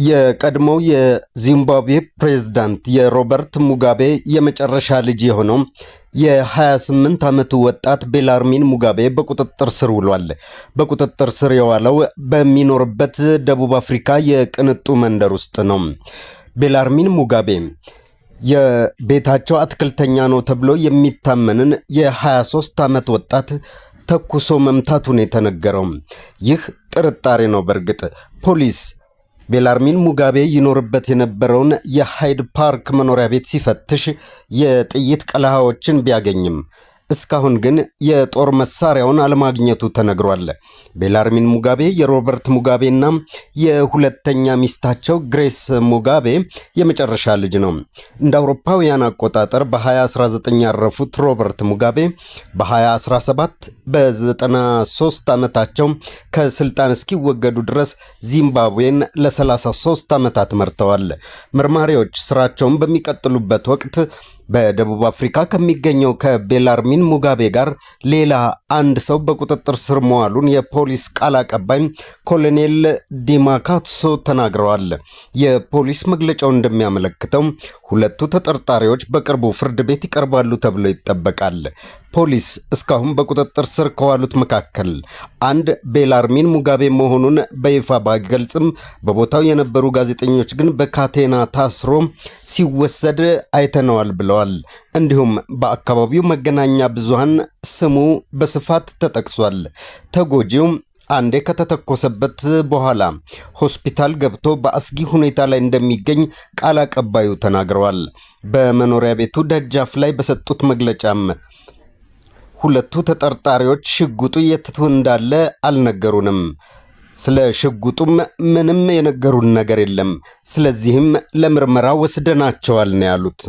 የቀድሞው የዚምባብዌ ፕሬዝዳንት የሮበርት ሙጋቤ የመጨረሻ ልጅ የሆነው የ28 ዓመቱ ወጣት ቤላርሚን ሙጋቤ በቁጥጥር ስር ውሏል። በቁጥጥር ስር የዋለው በሚኖርበት ደቡብ አፍሪካ የቅንጡ መንደር ውስጥ ነው። ቤላርሚን ሙጋቤ የቤታቸው አትክልተኛ ነው ተብሎ የሚታመንን የ23 ዓመት ወጣት ተኩሶ መምታቱን የተነገረው ይህ ጥርጣሬ ነው። በእርግጥ ፖሊስ ቤላርሚን ሙጋቤ ይኖርበት የነበረውን የሃይድ ፓርክ መኖሪያ ቤት ሲፈትሽ የጥይት ቀለሃዎችን ቢያገኝም እስካሁን ግን የጦር መሳሪያውን አለማግኘቱ ተነግሯል። ቤላርሚን ሙጋቤ የሮበርት ሙጋቤና የሁለተኛ ሚስታቸው ግሬስ ሙጋቤ የመጨረሻ ልጅ ነው። እንደ አውሮፓውያን አቆጣጠር በ2019 ያረፉት ሮበርት ሙጋቤ በ2017 በ93 ዓመታቸው ከስልጣን እስኪወገዱ ድረስ ዚምባብዌን ለ33 ዓመታት መርተዋል። መርማሪዎች ስራቸውን በሚቀጥሉበት ወቅት በደቡብ አፍሪካ ከሚገኘው ከቤላርሚን ሙጋቤ ጋር ሌላ አንድ ሰው በቁጥጥር ስር መዋሉን የፖሊስ ቃል አቀባይ ኮሎኔል ዲማካትሶ ተናግረዋል። የፖሊስ መግለጫው እንደሚያመለክተው ሁለቱ ተጠርጣሪዎች በቅርቡ ፍርድ ቤት ይቀርባሉ ተብሎ ይጠበቃል። ፖሊስ እስካሁን በቁጥጥር ስር ከዋሉት መካከል አንድ ቤላርሚን ሙጋቤ መሆኑን በይፋ ባይገልጽም በቦታው የነበሩ ጋዜጠኞች ግን በካቴና ታስሮ ሲወሰድ አይተነዋል ብለዋል። እንዲሁም በአካባቢው መገናኛ ብዙሃን ስሙ በስፋት ተጠቅሷል። ተጎጂው አንዴ ከተተኮሰበት በኋላ ሆስፒታል ገብቶ በአስጊ ሁኔታ ላይ እንደሚገኝ ቃል አቀባዩ ተናግረዋል። በመኖሪያ ቤቱ ደጃፍ ላይ በሰጡት መግለጫም ሁለቱ ተጠርጣሪዎች ሽጉጡ የት እንዳለ አልነገሩንም። ስለ ሽጉጡም ምንም የነገሩን ነገር የለም። ስለዚህም ለምርመራ ወስደናቸዋል ነው ያሉት።